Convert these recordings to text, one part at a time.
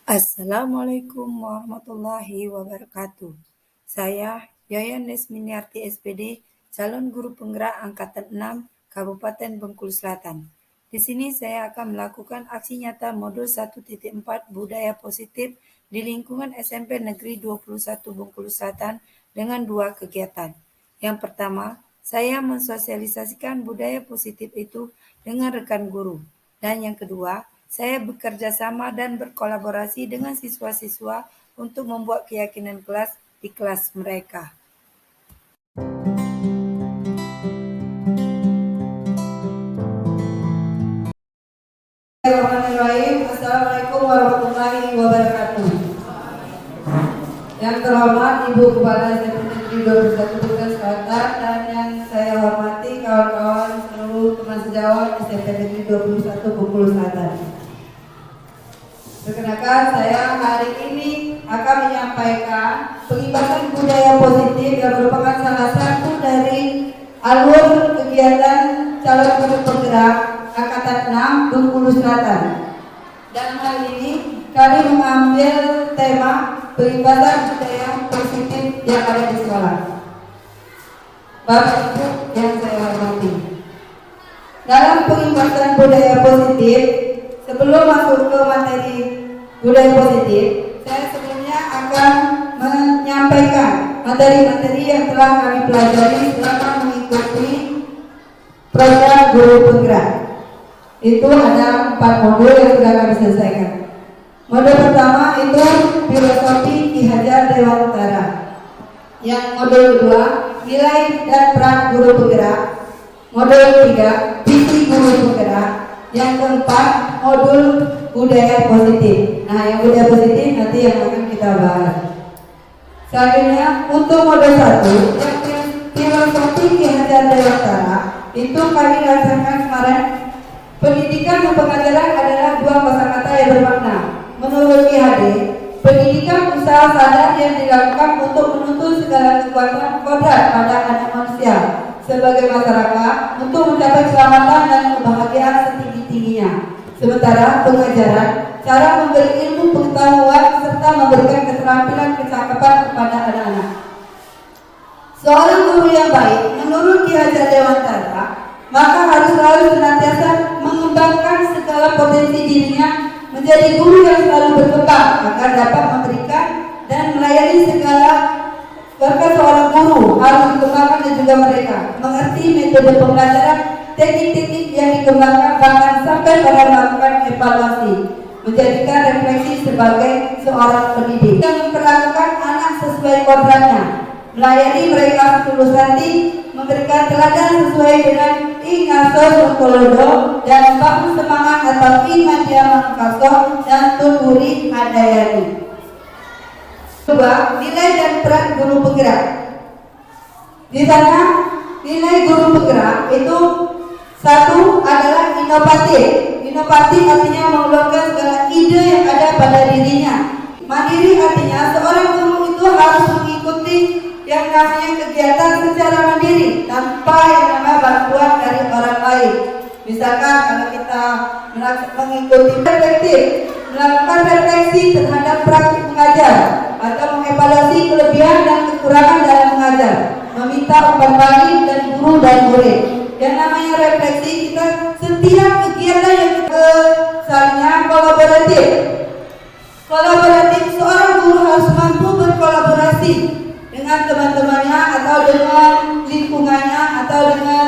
Assalamualaikum warahmatullahi wabarakatuh. Saya Yayan Nesminiarti SPD, calon guru penggerak Angkatan 6 Kabupaten Bengkulu Selatan. Di sini saya akan melakukan aksi nyata modul 1.4 budaya positif di lingkungan SMP Negeri 21 Bengkulu Selatan dengan 2 kegiatan. Yang pertama, saya mensosialisasikan budaya positif itu dengan rekan guru. Dan yang kedua, saya bekerja sama dan berkolaborasi dengan siswa-siswa untuk membuat keyakinan kelas di kelas mereka. Assalamualaikum warahmatullahi wabarakatuh. Yang terhormat Ibu Kepala SMP Negeri 21 Bengkulu Selatan dan yang saya hormati kawan-kawan seluruh teman sejawat SMP Negeri 21 Bengkulu Selatan. Perkenalkan, saya hari ini akan menyampaikan pengibaran budaya positif yang merupakan salah satu dari alur kegiatan calon guru penggerak Angkatan 6 Bengkulu Selatan. Dan hal ini kami mengambil tema pengibaran budaya positif yang ada di sekolah. Bapak Ibu yang saya hormati, dalam pengibaran budaya positif, sebelum masuk ke materi budaya positif, saya sebelumnya akan menyampaikan materi-materi yang telah kami pelajari selama mengikuti program guru penggerak. Itu ada 4 modul yang sudah kami selesaikan. Modul pertama itu filosofi Ki Hajar Dewantara. Yang modul kedua, nilai dan peran guru penggerak. Modul ketiga, visi guru penggerak. Yang keempat, modul budaya positif. Nah, yang budaya positif nanti yang akan kita bahas. Selanjutnya, untuk modul 1, yang filosofi Ki Hajar Dewantara, itu kami laksanakan kemarin. Pendidikan dan pengajaran adalah dua kosakata yang bermakna. Menurut Ki Hadi, pendidikan usaha sadar yang dilakukan untuk menuntut segala kekuatan kodrat pada anak manusia sebagai masyarakat untuk mencapai keselamatan dan kebahagiaan setinggi-tingginya. Sementara pengajaran, cara memberi ilmu pengetahuan serta memberikan keterampilan kecakapan kepada anak-anak. Seorang guru yang baik, menurut Ki Hajar Dewantara, maka harus selalu senantiasa mengembangkan segala potensi dirinya menjadi guru yang selalu berkembang agar dapat memberikan dan melayani segala bahkan seorang guru harus dikembangkan dan juga mereka mengerti metode pembelajaran, teknik-teknik yang dikembangkan bahkan sampai pada melakukan evaluasi, menjadikan refleksi sebagai seorang pendidik yang memperlakukan anak sesuai kodratnya, melayani mereka setulus hati, memberikan teladan sesuai dengan Ingaso Sokolodo dan bangun semangat atau Imadia Mangkaso dan Tungguri Adayani. Kedua, nilai dan peran guru penggerak. Di sana nilai guru penggerak itu satu adalah inovatif. Inovatif artinya mengeluarkan segala ide yang ada pada dirinya. Mandiri artinya seorang guru itu harus mengikuti yang namanya kegiatan secara mandiri tanpa yang namanya bantuan dari orang lain. Misalkan kalau kita mengikuti reflektif, melakukan refleksi terhadap praktik mengajar atau mengevaluasi kelebihan dan kekurangan dalam mengajar, meminta umpan balik dan guru dan murid. Yang namanya refleksi, kita setiap kegiatan yang misalnya kolaboratif. Kolaboratif, seorang guru harus mampu berkolaborasi dengan teman-temannya atau dengan lingkungannya atau dengan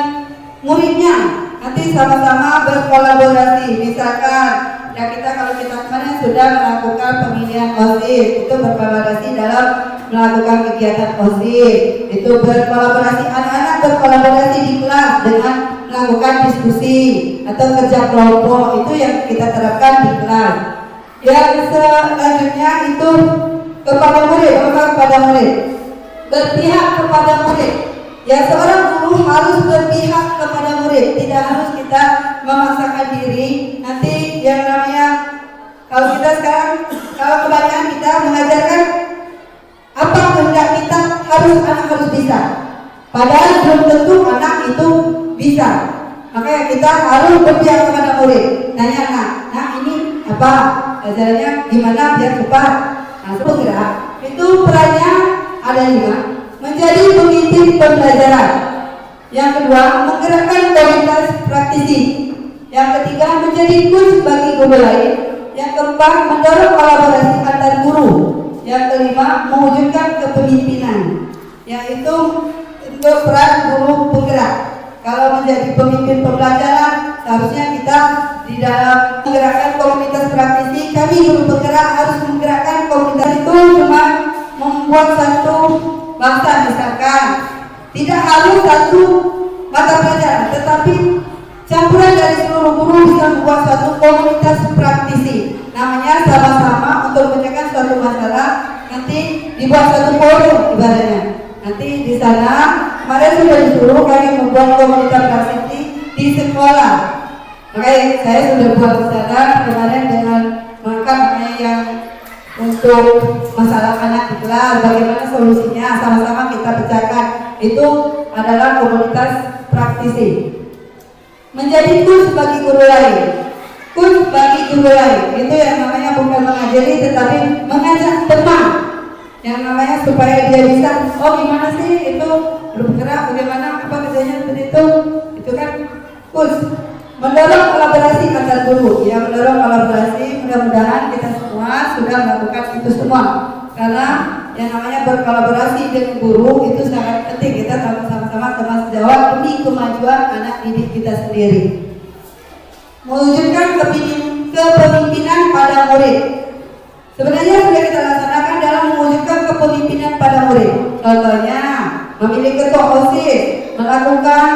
muridnya. Nanti sama-sama berkolaborasi. Misalkan ya kalau kita kemarin sudah melakukan pemilihan OSIS, itu berkolaborasi dalam melakukan kegiatan OSIS. Itu berkolaborasi, anak-anak berkolaborasi di kelas dengan melakukan diskusi atau kerja kelompok. Itu yang kita terapkan di kelas. Yang selanjutnya itu kepada murid, kepada murid. Berpihak kepada murid. Ya, seorang guru harus berpihak kepada murid. Tidak harus kita memaksakan diri. Nanti yang namanya kalau kita sekarang, kalau kebanyakan kita mengajarkan apa kehendak kita, anak harus bisa. Padahal belum tentu anak itu bisa. Makanya kita harus berpihak kepada murid. Nanya, nah ini apa? Ajarannya gimana biar cepat. Nah, penggerak itu perannya ada 5. Menjadi pemimpin pembelajaran. Yang kedua, menggerakkan komunitas praktisi. Yang ketiga, menjadi coach bagi guru lain. Yang keempat, mendorong kolaborasi antar guru. Yang kelima, mewujudkan kepemimpinan, yaitu untuk peran guru penggerak. Kalau menjadi pemimpin pembelajaran, seharusnya kita di dalam menggerakkan komunitas praktisi, kami guru penggerak harus menggerakkan komunitas itu cuma membuat satu bangsa misalkan. Tidak harus satu mata pelajaran, tetapi campuran dari seluruh guru bisa membuat suatu komunitas praktisi. Namanya sama-sama untuk menyelesaikan suatu masalah, nanti dibuat suatu forum ibaratnya. Nanti di sana kemarin sudah disuruh kami membuat komunitas praktisi di sekolah. Makanya saya sudah buat di sana kemarin dengan mengangkat yang untuk masalah anak di kelas, bagaimana solusinya, sama-sama kita pecahkan. Itu adalah komunitas praktisi. Menjadi coach bagi guru lain. Coach bagi guru lain itu yang namanya bukan mengajari tetapi mengajak teman, yang namanya supaya dia bisa, oh gimana sih itu bergerak, bagaimana apa kerjanya seperti itu kan coach. Mendorong kolaborasi antar guru, ya mendorong kolaborasi. Mudah-mudahan kita semua sudah melakukan itu semua, karena yang namanya berkolaborasi dengan guru itu sangat penting. Kita sama-sama teman sejawat demi kemajuan anak didik kita sendiri. Mewujudkan kepemimpinan pada murid. Sebenarnya sudah kita laksanakan dalam mewujudkan kepemimpinan pada murid. Contohnya memilih ketua OSIS, melakukan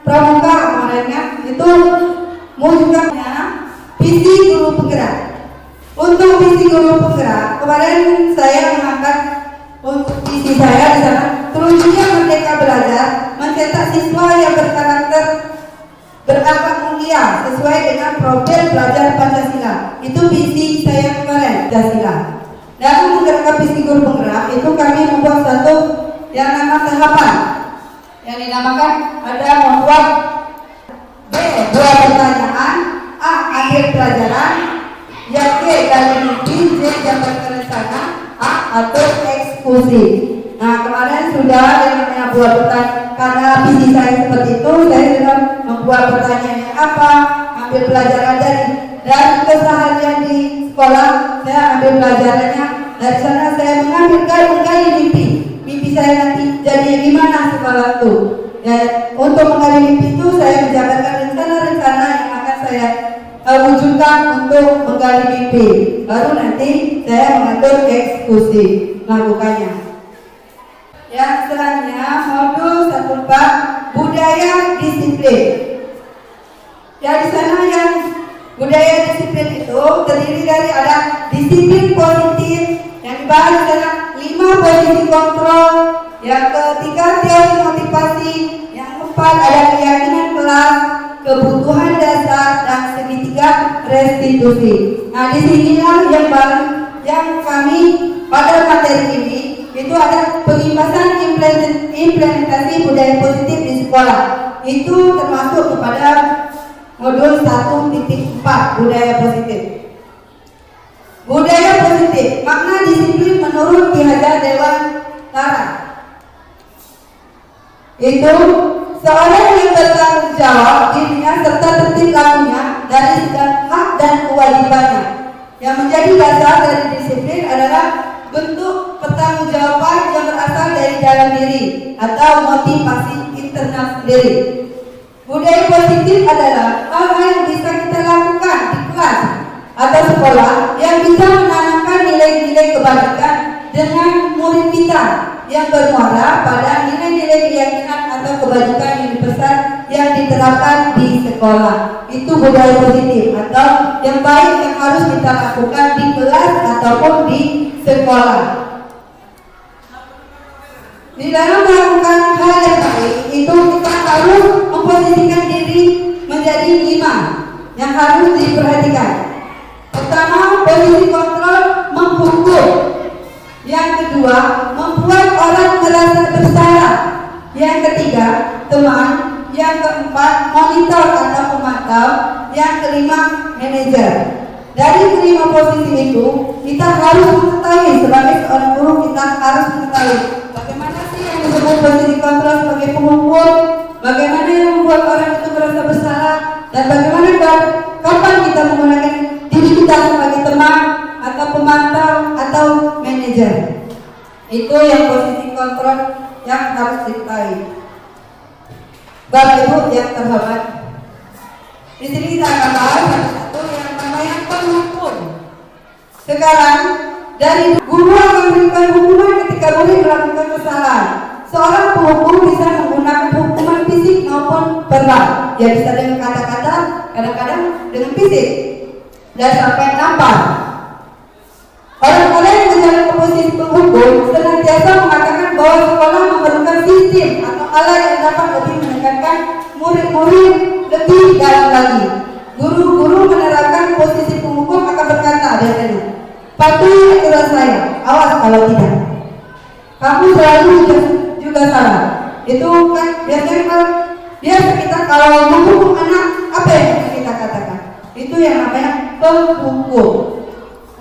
pramuka kemarin itu mewujudkannya visi guru penggerak. Untuk visi guru penggerak kemarin saya mengangkat untuk visi saya di sana, terwujudnya Merdeka Belajar, mencetak siswa yang berkarakter berakhlak mulia sesuai dengan profil pelajar Pancasila. Itu visi saya kemarin, Pancasila. Dalam menggerakkan visi guru penggerak itu kami membuat satu yang nama tahapan yang dinamakan ada membuat B. Buat pertanyaan, A. Ambil pelajaran, yang B. Gali mimpi, C. Dapatkan rencana, A. Atur eksekusi. Nah kemarin sudah yang namanya buat pertanyaan, karena visi saya seperti itu, saya sudah membuat pertanyaannya apa, ambil pelajaran dari keseharian di sekolah, saya ambil pelajarannya dari sana, saya menggali mimpi saya nanti jadi gimana sekolah itu. Ya, untuk menggali mimpi itu saya menjabarkan rencana-rencana yang akan saya wujudkan untuk menggali mimpi. Baru nanti saya mengatur eksekusi melakukannya. Yang selanjutnya modul 14 budaya disiplin. Ya di sana yang budaya disiplin itu terdiri dari ada disiplin positif yang dibahas dengan 5 posisi kontrol, yang ketiga teori motivasi, yang keempat ada keyakinan kelas, kebutuhan dasar, dan segitiga restitusi. Nah disinilah yang kami pada materi ini itu ada pengibasan implementasi budaya positif di sekolah. Itu termasuk kepada modul 1.4 budaya positif. Budaya positif, makna disiplin menurut Ki Hajar Dewantara. Itu seorang yang bertanggung jawab dirinya serta tertib lakunya dari segala hak dan kewajibannya. Yang menjadi dasar dari disiplin adalah bentuk pertanggungjawaban yang berasal dari dalam diri atau motivasi internal sendiri. Budaya positif adalah hal-hal yang bisa kita lakukan di kelas atau sekolah yang bisa menanamkan nilai-nilai kebajikan dengan murid kita yang bermuara pada nilai-nilai keyakinan atau kebajikan yang dipesan yang diterapkan di sekolah. Itu budaya positif atau yang baik yang harus kita lakukan di kelas ataupun di sekolah. Di dalam melakukan hal yang baik itu kita harus memposisikan diri menjadi 5 yang harus diperhatikan. Pertama, posisi kontrol menghukum. Yang kedua, membuat orang merasa bersalah. Yang ketiga, teman. Yang keempat, monitor atau pemantau. Yang kelima, manajer. Dari kelima posisi itu, kita harus mengetahui sebagai seorang guru, kita harus mengetahui bagaimana sih yang disebut posisi kontrol sebagai pengukur, bagaimana yang membuat orang itu merasa bersalah, dan bagaimana kapan kita menggunakan diri kita sebagai teman atau pemantau atau manajer. Itu yang posisi kontrol yang harus diketahui. Bapak Ibu yang terhormat, di sini kita akan bahas satu yang namanya pengukur. Sekarang dari guru akan memberikan hukuman ketika murid melakukan kesalahan. Seorang pengukur bisa menggunakan hukuman fisik maupun verbal. Ya bisa dengan kata-kata, kadang-kadang dengan fisik, dan sampai nampar. Orang-orang yang berjalan ke posisi pengukur senantiasa mengatakan bahwa sekolah memerlukan sistem atau alat yang dapat lebih menekankan murid-murid lebih dalam lagi. Guru-guru menerapkan posisi pengukur akan berkata biasanya, patuhi aturan saya, awas kalau tidak, kamu selalu juga salah. Itu kan biasanya kita kalau menghukum anak, apa yang kita katakan? Itu yang namanya penghukum.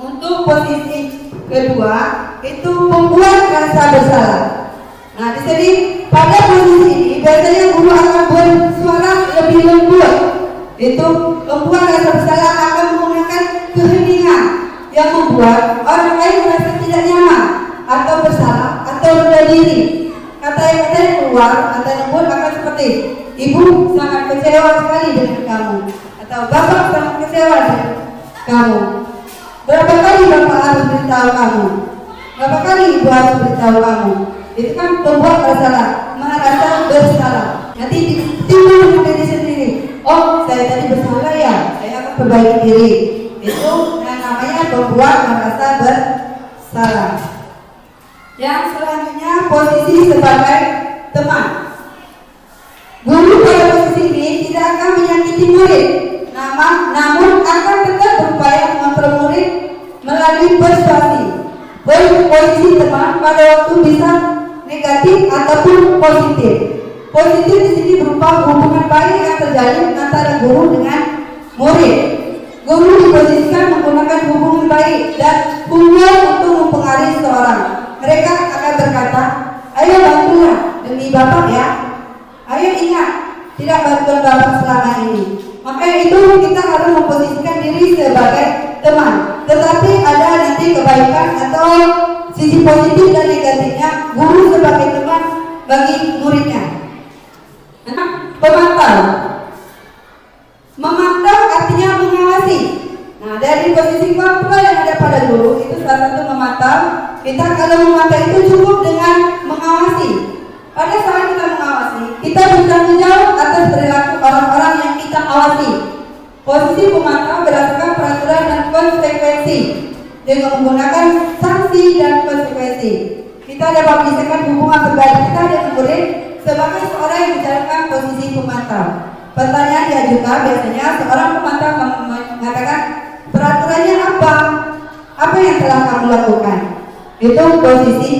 Untuk posisi kedua itu membuat rasa bersalah. Nah di sini pada posisi ini biasanya guru akan bersuara lebih lembut. Itu membuat rasa bersalah akan menggunakan keheningan yang membuat orang lain merasa tidak nyaman atau bersalah atau rendah diri. Kata-kata yang keluar atau lembut akan seperti, ibu sangat kecewa sekali dengan kamu, atau bapak sangat kecewa dengan kamu. Berapa kali bapak harus beritahu kamu? Berapa kali ibu harus beritahu kamu? Itu kan membuat merasa bersalah. Nanti timbul diri sendiri. Oh, saya tadi bersalah ya, saya akan perbaiki diri. Itu namanya membuat merasa bersalah. Yang selanjutnya posisi sebagai teman. Guru pada posisi ini tidak akan menyakiti murid, namun akan tetap berupaya mengontrol murid melalui persuasi. Posisi teman pada waktu bisa negatif ataupun positif. Positif di sini berupa hubungan baik yang terjalin antara guru dengan murid. Guru diposisikan menggunakan hubungan baik dan punya untuk mempengaruhi seseorang. Mereka akan berkata, ayo bantulah demi bapak ya. Ayo ingat, tidak bantuan bapak selama ini. Maka itu kita harus memposisikan diri sebagai teman. Tetapi ada nanti kebaikan atau sisi positif dan negatifnya guru sebagai teman bagi muridnya. Pemantau. Memantau artinya mengawasi. Nah, dari posisi kontrol yang ada pada guru itu salah satu memantau. Kita kalau memantau itu cukup dengan mengawasi. Pada saat kita mengawasi, kita bertanggung jawab atas perilaku orang-orang yang kita awasi. Posisi pemantau berdasarkan peraturan dan konsekuensi dengan menggunakan sanksi dan konsekuensi. Kita dapat menyelesaikan hubungan pribadi kita dengan murid sebagai seorang yang menjalankan posisi pemantau. Pertanyaan diajukan biasanya seorang pemantau mengatakan peraturannya apa? Apa yang telah kamu lakukan? Itu posisi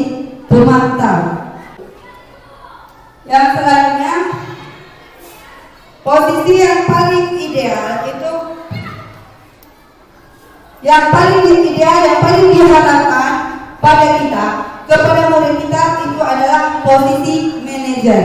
pemantau. Yang selanjutnya posisi yang paling ideal itu yang paling diharapkan pada kita kepada murid kita itu adalah posisi manajer.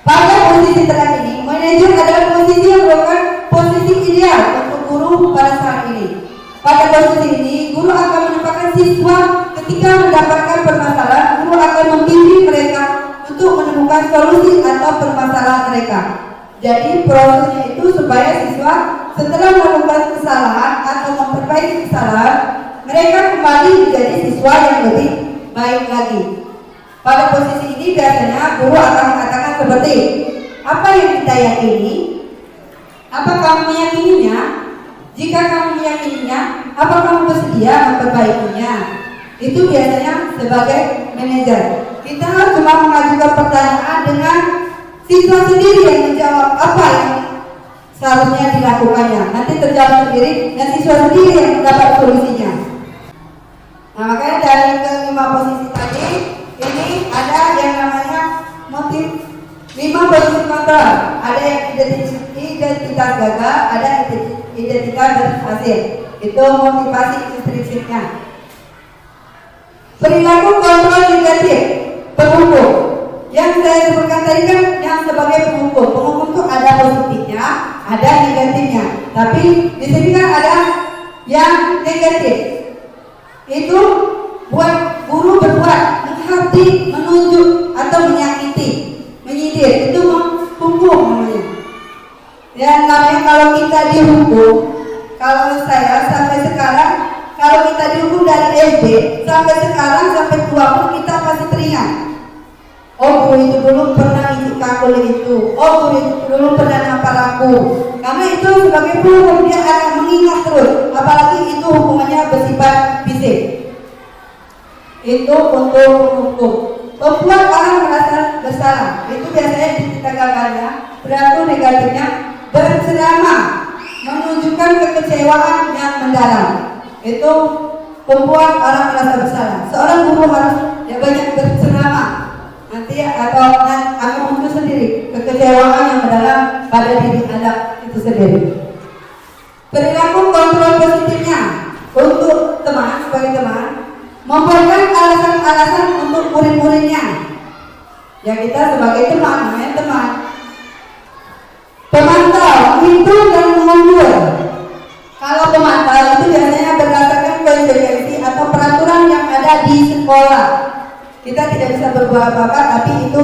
Pada posisi terakhir ini, manajer adalah posisi yang merupakan posisi ideal untuk guru pada saat ini. Pada posisi ini, guru akan menempatkan siswa ketika mendapatkan permasalahan, guru akan membimbing mereka untuk menemukan solusi atau permasalahan mereka. Jadi prosesnya itu supaya siswa setelah melakukan kesalahan atau memperbaiki kesalahan, mereka kembali menjadi siswa yang lebih baik lagi. Pada posisi ini biasanya guru akan mengatakan seperti, apa yang kita yakini? Apa kamu meyakininya? Jika kamu meyakininya, apa kamu bersedia memperbaikinya? Itu biasanya sebagai manajer. Kita cuma mengajukan pertanyaan dengan siswa sendiri yang menjawab apa yang seharusnya dilakukannya. Nanti terjawab sendiri dan siswa sendiri yang mendapat solusinya. Nah, makanya dari kelima posisi tadi ini ada yang namanya motif 5 posisi kontrol. Ada yang identitas gagal, ada identitas berhasil. Itu motivasi intrinsiknya. Perilaku kontrol negatif penghukum. Yang saya sebutkan tadi kan yang sebagai penghukum. Penghukum itu ada positifnya, ada negatifnya. Tapi di sini kan ada yang negatif. Itu buat guru berbuat menghati, menunjuk atau menyakiti, menyindir. Itu menghukum namanya. Dan namanya kalau kita dihukum, kalau saya sampai sekarang, kalau kita dihukum dari SD sampai sekarang sampai tua pun kita pasti teringat. Oh, guru itu dulu pernah ngisi kakul itu. Oh, guru itu dulu pernah nampar aku. Karena itu sebagai hukum dia akan mengingat terus. Apalagi itu hukumannya bersifat fisik. Itu untuk hukum. Membuat orang merasa bersalah. Itu biasanya kita gagalnya. Berarti negatifnya berceramah, menunjukkan kekecewaan yang mendalam. Itu membuat orang merasa bersalah. Seorang guru harus banyak berceramah. Nanti akan muncul sendiri kekecewaan yang mendalam pada diri anak itu sendiri. Perilaku kontrol positifnya untuk teman, sebagai teman, membuatkan alasan-alasan untuk murid-muridnya. Ya kita sebagai teman, namanya teman. Pemantau, menghitung dan mengundur. Kalau pemantau itu biasanya berdasarkan konsekuensi atau peraturan yang ada di sekolah. Kita tidak bisa berbuat apa-apa, tapi itu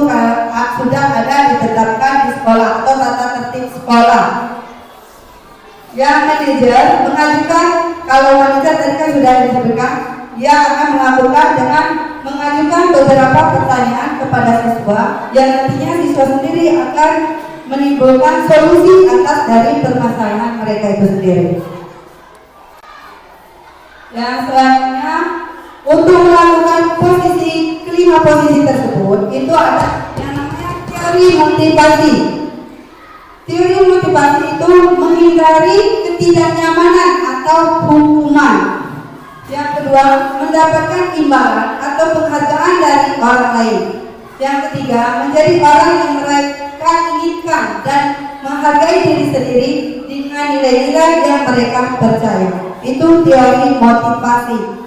sudah ada ditetapkan di sekolah atau tata tertib sekolah. Yang manajer mengajukan, kalau manajer tadi kan sudah disebutkan, dia akan melakukan dengan mengajukan beberapa pertanyaan kepada siswa yang nantinya siswa sendiri akan menimbulkan solusi atas dari permasalahan mereka itu sendiri. Yang selanjutnya, untuk melakukan kelima posisi tersebut, itu ada yang namanya teori motivasi. Teori motivasi itu menghindari ketidaknyamanan atau hukuman. Yang kedua, mendapatkan imbalan atau penghargaan dari orang lain. Yang ketiga, menjadi orang yang mereka inginkan dan menghargai diri sendiri dengan nilai-nilai yang mereka percaya. Itu teori motivasi.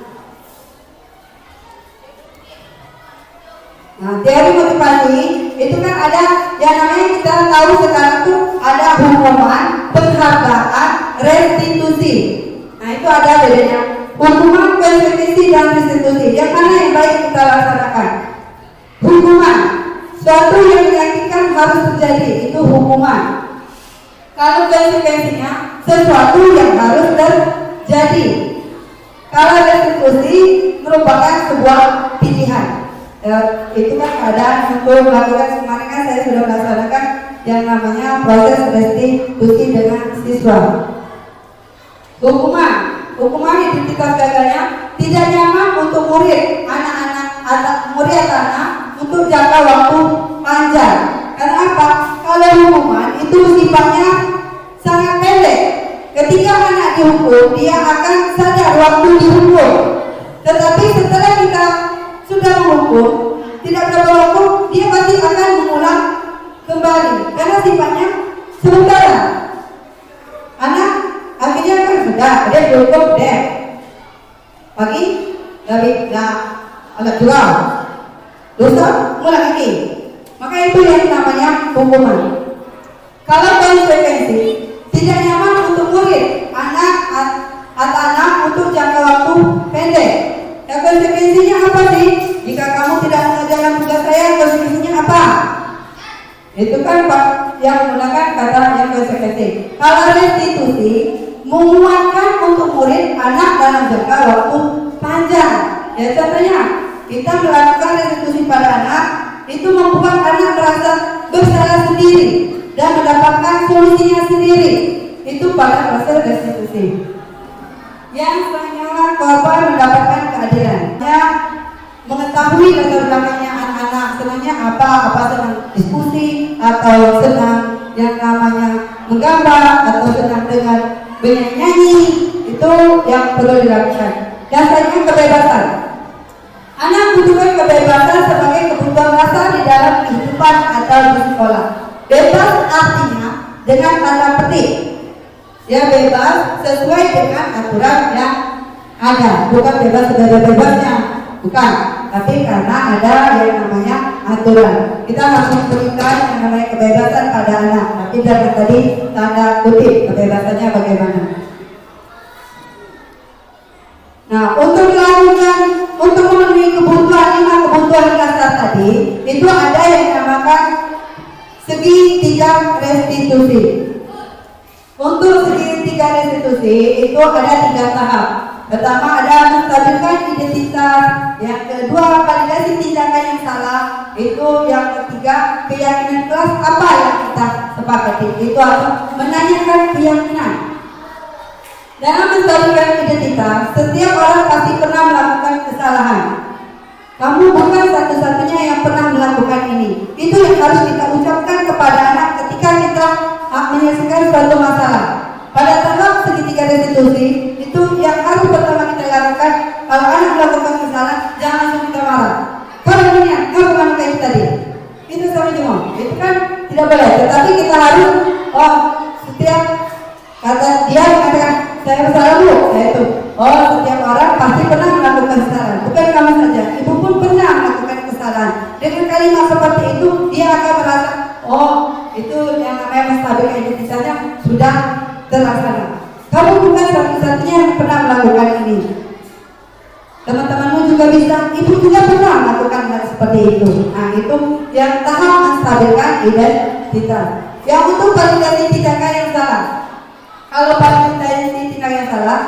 Nah, teori motivasi itu kan ada yang namanya kita tahu sekarang tuh ada hukuman, penghargaan, restitusi. Nah, itu ada bedanya. Hukuman, konsekuensi, dan restitusi. Yang mana yang baik kita laksanakan? Hukuman, suatu yang diyakinkan harus terjadi, itu hukuman. Kalau konsekuensinya, sesuatu yang harus terjadi. Kalau restitusi merupakan sebuah pilihan. Itu kan keadaan untuk melakukan, kemarin kan saya sudah melaksanakan yang namanya proses restitusi dengan siswa. Hukuman identitas gagalnya tidak nyaman untuk murid, murid atau anak untuk jangka waktu panjang. Karena apa? Kalau hukuman itu sifatnya sangat pendek. Ketika anak dihukum, dia akan sadar waktu dihukum. Tetapi setelah kita sudah menghukum, tidak berapa waktu dia pasti akan mengulang kembali karena sifatnya sementara. Anak akhirnya kan sudah dia dihukum deh pagi agak curang dosa mulai lagi, maka itu yang namanya hukuman. Kalau konsekuensi tidak nyaman untuk murid, anak untuk jangka waktu pendek. Ya, konsekuensinya apa sih? Jika kamu tidak mengerjakan tugas saya, konsekuensinya apa? Itu kan Pak yang menggunakan kata yang konsekuensi. Kalau restitusi menguatkan untuk murid anak dalam jangka waktu panjang. Ya contohnya kita melakukan restitusi pada anak, itu membuat anak merasa bersalah sendiri dan mendapatkan solusinya sendiri. Itu pada proses restitusi. Yang selanjutnya korban mendapatkan keadilan. Ya, mengetahui latar belakangnya anak-anak senangnya apa senang diskusi atau senang yang namanya menggambar atau senang dengan bernyanyi, itu yang perlu dilakukan. Dan selanjutnya kebebasan. Anak membutuhkan kebebasan sebagai kebutuhan dasar di dalam kehidupan atau di sekolah. Bebas artinya dengan tanda petik Ya bebas sesuai dengan aturan yang ada, bukan bebas sebebas-bebasnya, bukan. Tapi karena ada yang namanya aturan, kita harus memberikan yang namanya kebebasan pada anak. Tapi dari tadi tanda kutip kebebasannya bagaimana. Nah, untuk memenuhi kebutuhan dasar tadi, itu ada yang dinamakan segitiga restitusi. Untuk segitiga restitusi itu ada 3 tahap. Pertama ada menstabilkan identitas, yang kedua validasi tindakan yang salah, itu yang ketiga keyakinan kelas apa yang kita sepakati, itu apa? Menanyakan keyakinan. Dalam menstabilkan identitas, setiap orang pasti pernah melakukan kesalahan. Kamu bukan satu-satunya yang pernah melakukan ini. Itu yang harus kita ucapkan kepada anak ketika kita menyelesaikan suatu masalah. Pada tahap segitiga restitusi, itu yang harus pertama kita lakukan. Kalau anak melakukan kesalahan, jangan langsung kita marah. Kalau ini, kamu bukan kayak itu tadi. Itu sama semua. Itu kan tidak boleh. Tetapi kita harus, setiap kata dia mengatakan, saya bersalah bu, saya itu. Setiap orang pasti pernah melakukan kesalahan. Bukan kamu saja, ibu pun pernah melakukan kesalahan. Dengan kalimat seperti itu, dia akan merasa, itu yang namanya menstabilkan identitasnya sudah terlaksana. Kamu bukan satu-satunya yang pernah melakukan ini. Teman-temanmu juga bisa, ibu juga pernah melakukan hal seperti itu. Nah, itu yang tahap menstabilkan identitas. Yang untuk validasi tindakan yang salah. Kalau validasi tindakan yang salah,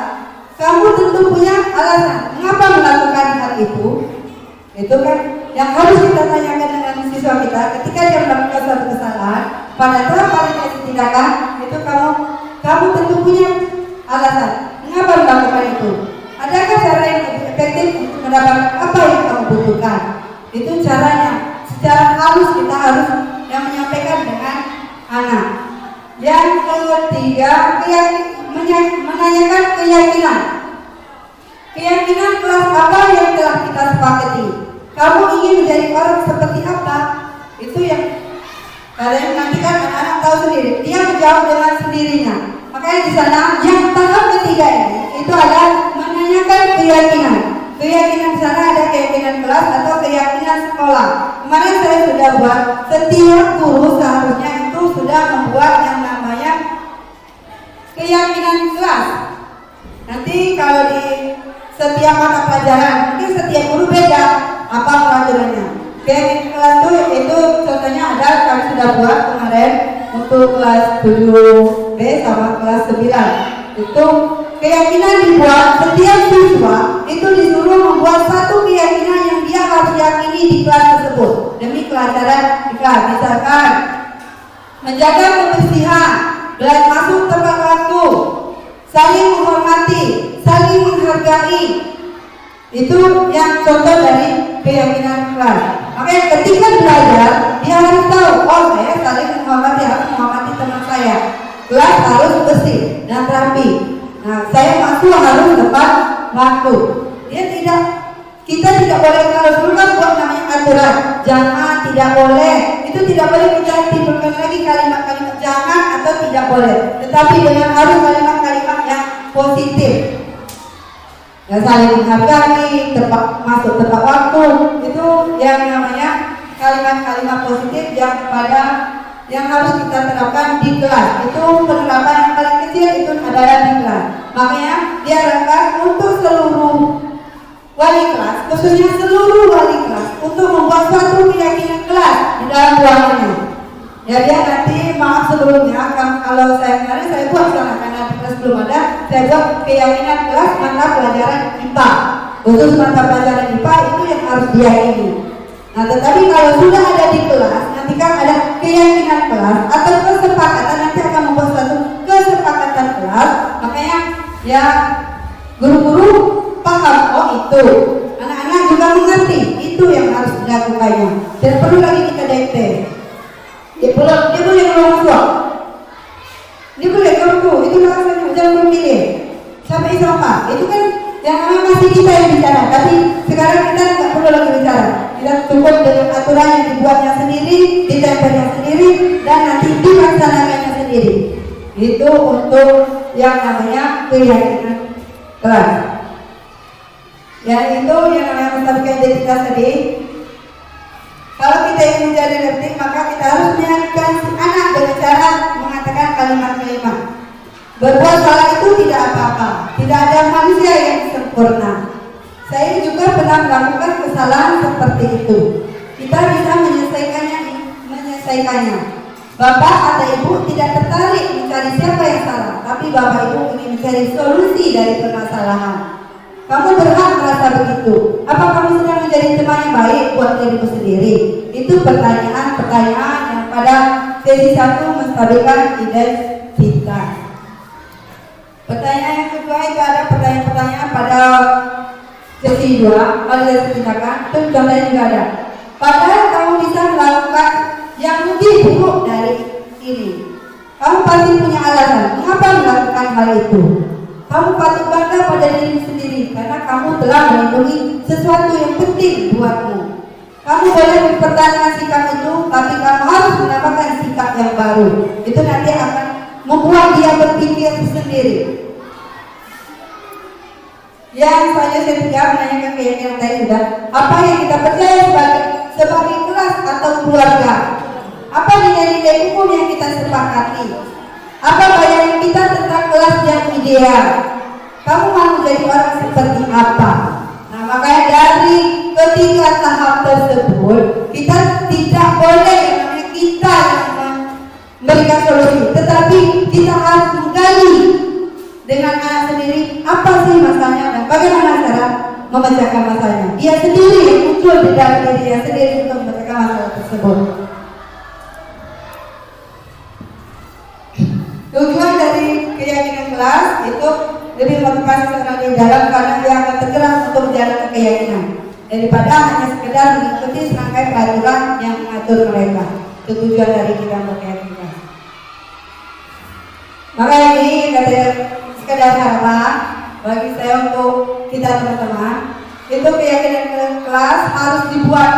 kamu tentu punya alasan mengapa melakukan hal itu. Itu kan yang harus kita tanyakan dengan siswa kita ketika dia melakukan suatu kesalahan. Pada tahap validasi tindakan itu kamu tentu punya alasan mengapa melakukan itu. Adakah cara yang lebih efektif untuk mendapatkan apa yang kamu butuhkan? Itu caranya. Secara halus kita harus yang menyampaikan dengan anak. Yang ketiga, menanyakan keyakinan. Keyakinan kelas apa yang telah kita sepakati. Kamu ingin menjadi orang seperti apa? Itu yang kalian nanti kan anak-anak tahu sendiri. Dia menjawab dengan sendirinya. Makanya di sana yang tahap ketiga ini itu adalah menanyakan keyakinan. Keyakinan di sana ada keyakinan kelas atau keyakinan sekolah. Kemarin saya sudah buat, setiap guru seharusnya itu sudah membuat yang namanya keyakinan kelas. Nanti kalau di setiap mata pelajaran, mungkin setiap guru beda apa peraturannya. Keyakinan kelas itu contohnya ada kami sudah buat kemarin untuk kelas 7B sama kelas 9. Itu keyakinan dibuat, setiap siswa itu disuruh membuat satu keyakinan yang dia harus yakini di kelas tersebut demi kelancaran di kelas. Misalkan menjaga kebersihan, belajar masuk tepat waktu, saling menghormati, saling menghargai. Itu yang contoh dari keyakinan kelas. Makanya ketika belajar dia harus tahu, saya saling menghormati, harus menghormati teman saya. Kelas harus bersih dan rapi. Nah, saya masuk harus tepat waktu. Kita tidak boleh, kalau dulu kan buat namanya aturan, jangan, tidak boleh. Itu tidak boleh kita timbulkan lagi kalimat-kalimat jangan atau tidak boleh. Tetapi dengan harus kalimat-kalimat yang positif. Ya, saling menghargai, masuk tepat waktu. Itu yang namanya kalimat-kalimat positif yang harus kita terapkan di kelas. Itu penerapan yang paling kecil itu adalah di kelas. Makanya diharapkan untuk seluruh wali kelas, khususnya seluruh wali kelas, untuk membuat suatu keyakinan kelas di dalam ruangannya. Ya, dia nanti maaf sebelumnya, kalau saya kemarin saya buat sana karena di kelas belum ada, saya buat keyakinan kelas mata pelajaran IPA. Khusus mata pelajaran IPA itu yang harus diyakini. Nah, tetapi kalau sudah ada di kelas, nanti kan ada keyakinan kelas atau kesepakatan, nanti akan membuat suatu kesepakatan kelas. Makanya ya guru-guru paham, itu anak-anak juga mengerti, itu yang harus dilakukannya. Dan perlu lagi kita dikte. Dia boleh ngomong tua, dia boleh ngomong, itu rasanya jangan memilih sampai apa. Itu kan yang namanya masih kita yang bicara. Tapi sekarang kita nggak perlu lagi bicara. Kita cukup dengan aturan yang dibuatnya sendiri, ditempelnya sendiri, dan nanti dilaksanakannya sendiri. Itu untuk yang namanya keyakinan kelas. Yang itu yang namanya menstabilkan identitas tadi. Kalau kita ingin menjadi ngerti, maka kita harus menyadarkan si anak dengan cara mengatakan kalimat-kalimat. Berbuat salah itu tidak apa-apa. Tidak ada manusia yang sempurna. Saya juga pernah melakukan kesalahan seperti itu. Kita bisa menyelesaikannya. Bapak atau ibu tidak tertarik mencari siapa yang salah, tapi bapak ibu ingin mencari solusi dari permasalahan. Kamu berhak merasa begitu. Apa kamu sedang menjadi teman yang baik buat dirimu sendiri? Itu pertanyaan-pertanyaan yang pada sesi 1 menstabilkan identitas. Pertanyaan yang kedua itu ada pertanyaan-pertanyaan pada sesi 2, validasi tindakan, itu contohnya juga ada. Padahal kamu bisa melakukan yang lebih buruk dari ini. Kamu pasti punya alasan mengapa melakukan hal itu. Kamu patut bangga pada dirimu sendiri karena kamu telah melindungi sesuatu yang penting buatmu. Kamu boleh mempertahankan sikap itu, tapi kamu harus menambahkan sikap yang baru. Itu nanti akan membuat dia berpikir sendiri. Yang selanjutnya saya menanyakan keyakinan tadi juga, apa yang kita percaya sebagai kelas atau keluarga? Apa nilai-nilai hukum yang kita sepakati? Apa bayangan kita tentang kelas yang ideal? Kamu mau menjadi orang seperti apa? Nah, makanya dari ketiga tahap tersebut, kita tidak boleh yang namanya kita yang memberikan solusi, tetapi kita harus menggali dengan anak sendiri apa sih masalahnya dan bagaimana cara memecahkan masalahnya. Dia sendiri yang muncul di dalam diri dia sendiri untuk memecahkan masalah tersebut. Tujuan dari keyakinan kelas itu lebih motivasi seorang di dalam karena dia akan tergerak untuk menjalankan keyakinan daripada hanya sekedar mengikuti serangkaian peraturan yang mengatur mereka. Itu tujuan dari kita berkeyakinan. Maka ini sekedar harapan bagi saya untuk kita teman-teman, itu keyakinan kelas harus dibuat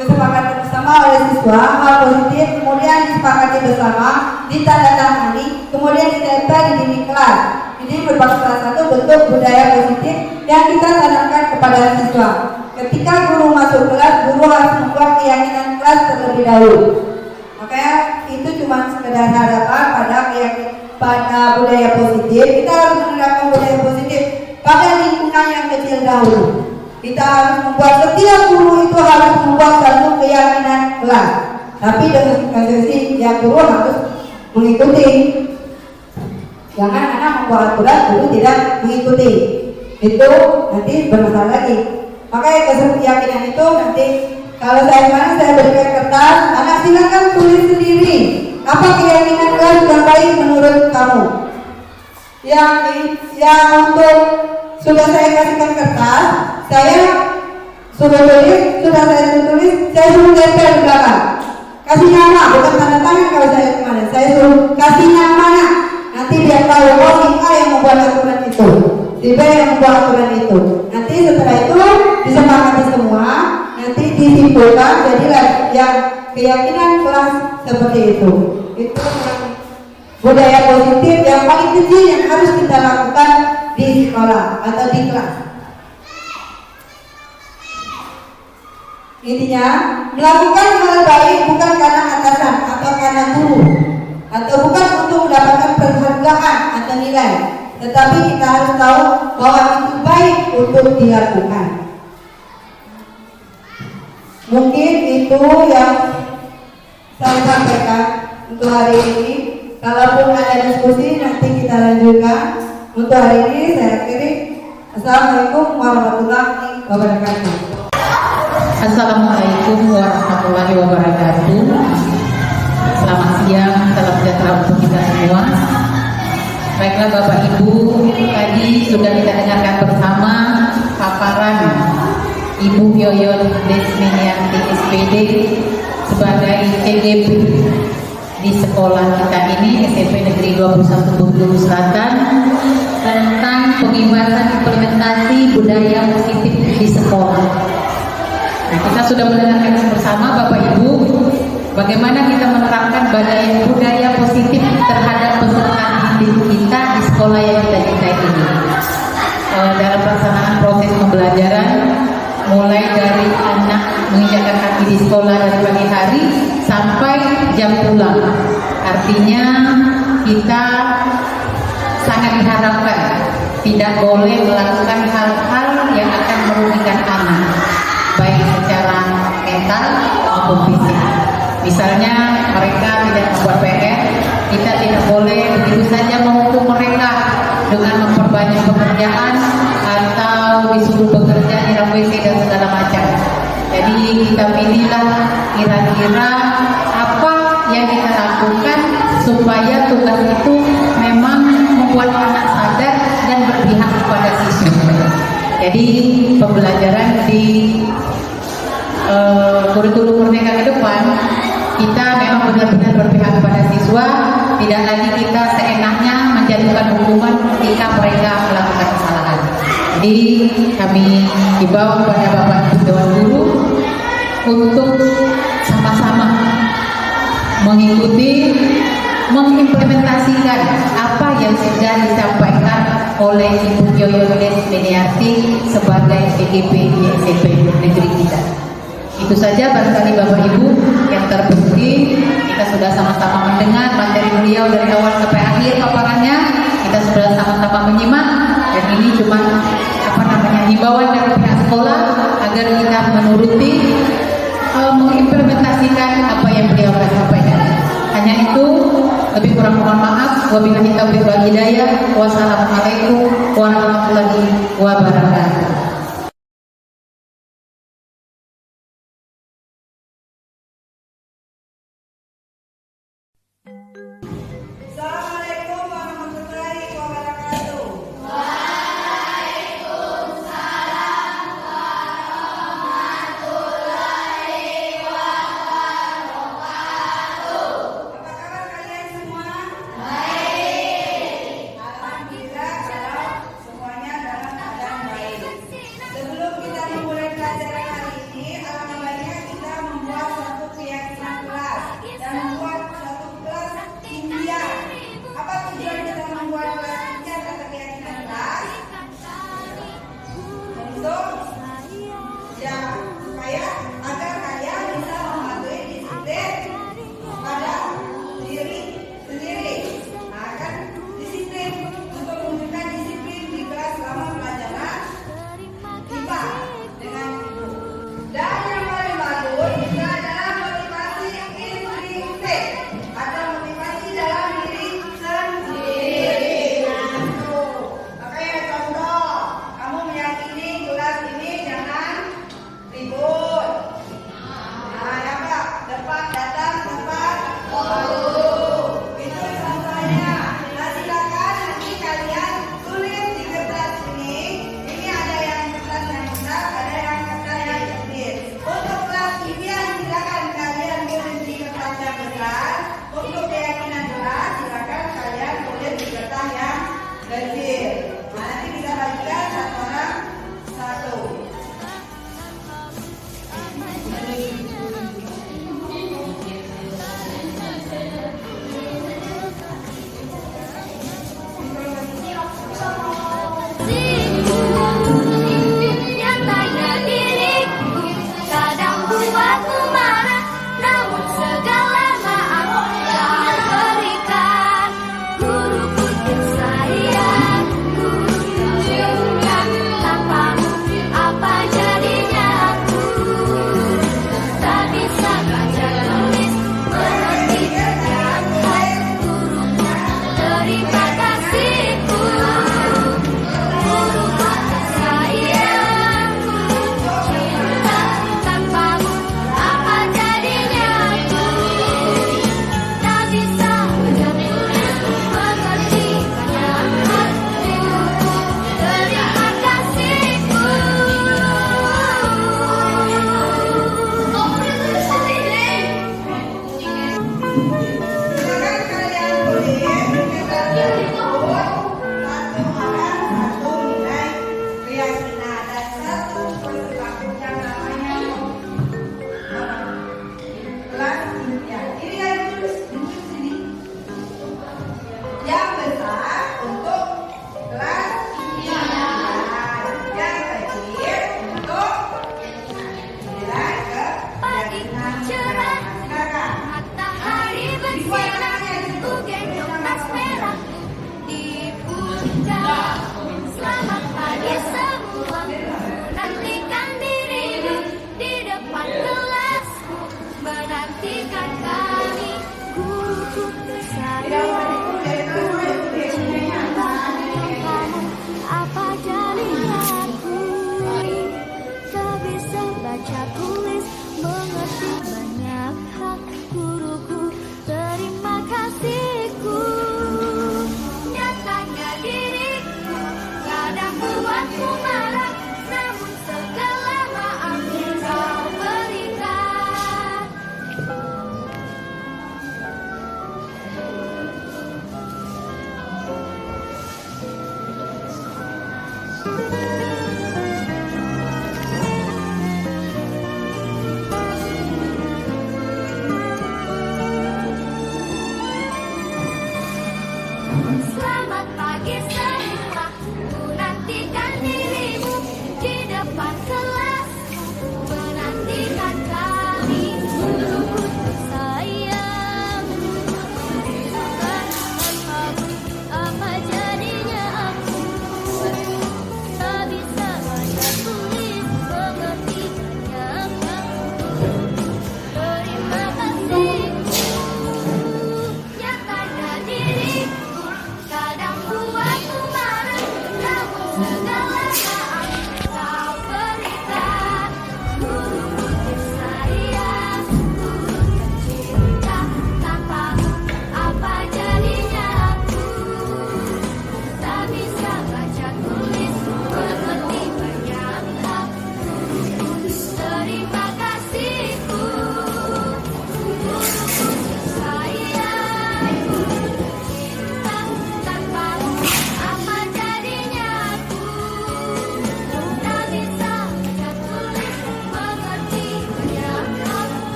kesepakatan bersama oleh siswa, hal positif, kemudian disepakati bersama, ditandatangani, kemudian ditempel di dinding kelas. Ini merupakan salah satu bentuk budaya positif yang kita tanamkan kepada siswa. Ketika guru masuk kelas, guru harus membuat keyakinan kelas terlebih dahulu. Makanya itu cuma sekedar harapan pada budaya positif. Kita harus menerapkan budaya positif pada lingkungan yang kecil dahulu. Kita harus membuat setiap guru itu harus membuat satu keyakinan kelas. Tapi dengan konsesi yang guru harus mengikuti. Jangan anak membuat aturan guru tidak mengikuti. Itu nanti bermasalah lagi. Makanya keyakinan itu nanti kalau saya berikan kertas, anak silakan tulis sendiri. Apa keyakinan kelas yang baik menurut kamu? Yang untuk sudah saya kasihkan kertas, saya sudah saya tulis, saya suruh tempel di belakang. Kasih nama, bukan tanda tangan kalau saya kemana. Saya suruh kasih namanya. Nanti biar tahu, oh si A yang membuat aturan itu, si B yang membuat aturan itu. Nanti setelah itu disepakati semua, nanti disimpulkan jadilah yang keyakinan kelas seperti itu. Itu budaya positif yang paling kecil yang harus kita lakukan di sekolah atau di kelas. Intinya, melakukan hal baik bukan karena atasan atau karena guru, atau bukan untuk mendapatkan penghargaan atau nilai, tetapi kita harus tahu bahwa itu baik untuk dilakukan. Mungkin itu yang saya sampaikan untuk hari ini. Kalaupun ada diskusi nanti kita lanjutkan. Untuk hari ini saya akhiri. Assalamualaikum warahmatullahi wabarakatuh. Assalamualaikum warahmatullahi wabarakatuh. Selamat siang, salam sejahtera untuk kita semua. Baiklah Bapak Ibu, tadi sudah kita dengarkan bersama paparan Ibu Yoyon Desminianti SPD sebagai CGP di sekolah kita ini, SMP Negeri 21 Bengkulu Selatan, tentang pengibaran implementasi budaya positif di sekolah. Nah, kita sudah mendengarkan bersama Bapak Ibu bagaimana kita menerapkan budaya positif terhadap peserta didik kita di sekolah yang kita cintai ini. Dalam pelaksanaan proses pembelajaran, mulai dari anak menginjakkan kaki di sekolah dari pagi hari sampai jam pulang. Artinya kita sangat diharapkan tidak boleh melakukan hal-hal yang akan merugikan anak, baik secara mental maupun fisik. Misalnya mereka tidak membuat PR, kita tidak boleh begitu saja menghukum mereka dengan memperbanyak pekerjaan atau disuruh bekerja di WC dan segala macam. Jadi kita pilihlah kira-kira apa yang kita lakukan supaya tugas itu memang membuat anak sadar dan berpihak kepada siswa. Jadi pembelajaran di kurikulum Merdeka ke depan, kita memang benar-benar berpihak kepada siswa, tidak lagi kita seenaknya menjatuhkan hukuman ketika mereka melakukan kesalahan. Jadi kami himbau kepada Bapak Ibu Dewan Guru untuk sama-sama mengikuti, mengimplementasikan apa yang sudah disampaikan oleh Ibu Yoyones Miniarti sebagai PGP di SMP negeri kita. Itu saja barangkali Bapak Ibu yang terpenting, kita sudah sama-sama mendengar materi beliau dari awal sampai akhir paparannya, kita sudah sama-sama menyimak, dan ini cuma himbauan dari pihak sekolah agar kita menuruti, mengimplementasikan apa yang beliau sampaikan. Hanya itu, lebih kurang mohon maaf. Wabillahi taufiq wal hidayah. Wassalamualaikum warahmatullahi wabarakatuh. Assalamualaikum warahmatullahi wabarakatuh. Apa kabar kalian semua? Baik. Alhamdulillah kalau semuanya dalam keadaan baik. Sebelum kita memulai pelajaran hari ini, alangkah baiknya kita membuat suatu keyakinan kelas dan membuat suatu kelas impian. Apa tujuan kita membuat kelas impian atau keyakinan kelas? Untuk ya supaya agar kalian bisa mematuhi disiplin pada diri sendiri. Nah, kan disiplin untuk mewujudkan disiplin di kelas selama pelajaran IPA dengan ibu. Dan yang paling bagus juga adalah motivasi intrinsik atau motivasi dalam diri sendiri. Makanya contoh, kamu meyakini kelas ini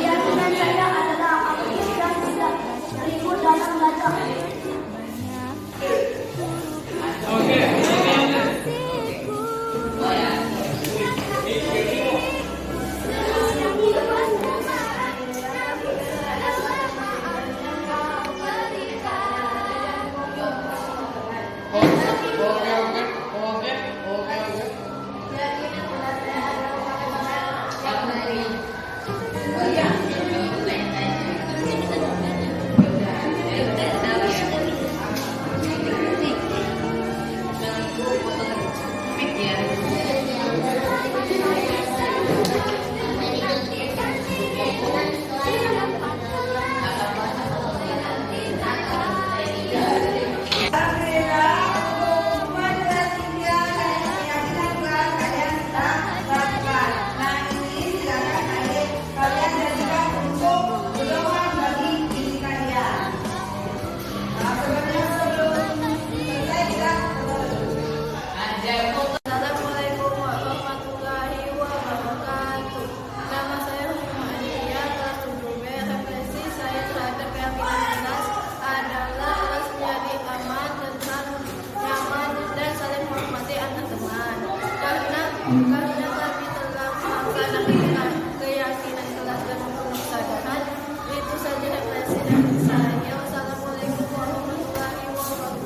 Keyakinan saya adalah aku tidak berikut dalam belajar. Assalamualaikum warahmatullahi wabarakatuh. Nama saya Humadia, kelas 7B. Referensi saya terhadap keyakinan kelas adalah kelas menjadi aman, tentram, nyaman, dan saling menghormati antar teman. Karena kami telah melaksanakan keyakinan kelas dan mempunyai kesadaran, itu saja referensi dari saya. Wassalamualaikum warahmatullahi wabarakatuh.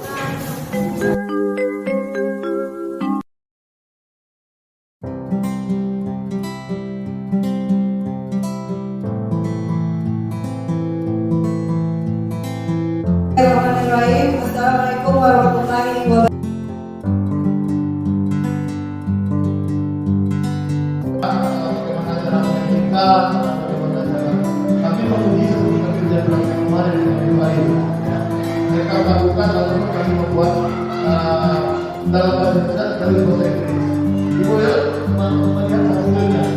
Bismillahirrahmanirrahim. Assalamualaikum warahmatullahi wabarakatuh. Bagaimana cara mereka, bagaimana cara kami menguji seperti kerja praktek kemarin dengan kemarin. Mereka melakukan lalu kami membuat dalam bahasa Indonesia dan bahasa Inggris. Ibu ya, melihat hasilnya.